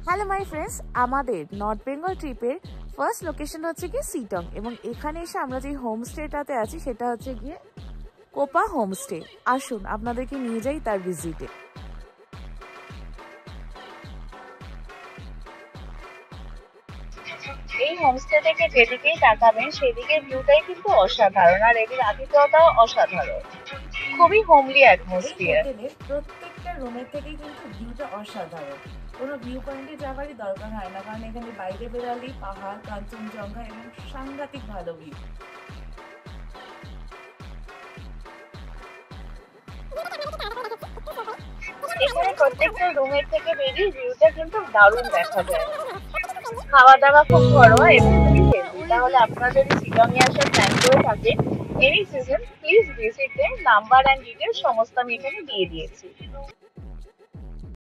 Hello my friends, আমাদের north Bengal ট্রিপের first location হচ্ছে গিয়ে সিটং, এবং এখানে এসে আমরা যে হোমস্টেটাতে আছি সেটা হচ্ছে গিয়ে কোপা হোমস্টে। আসুন আপনাদেরকে নিয়ে যাই তার ভিজিটে। এই হোমস্টে থেকে যেদিকেই তাকাবেন সেদিকের ভিউটাই কিন্তু অসাধারণ, আর এদের আতিথ্যতাও অসাধারণ। খুবই হোমলি অ্যাটমসফিয়ার। প্রত্যেকটা রুমের থেকেই কিন্তু ভিউটা অসাধারণ। কোনো ভিউ পয়েন্টে যাওয়ারই দরকার হয় না, কারণ এখানে বাইরে বেরালেই পাহাড়, কাঞ্চনজঙ্ঘা এবং সাংঘাতিক ভালো ভিউ। এখানে প্রত্যেকটা রুমের থেকে বেরিয়ে ভিউটা কিন্তু দারুণ দেখা যায়। খাওয়া দাওয়া খুব ঘরোয়া এবং খুবই হেলদি। তাহলে আপনারা যদি শিলংয়ে আসার প্ল্যান করে থাকেন এনি সিজন, প্লিজ ভিজিট দেন। নাম্বার অ্যান্ড ডিটেলস সমস্ত আমি এখানে দিয়ে দিয়েছি।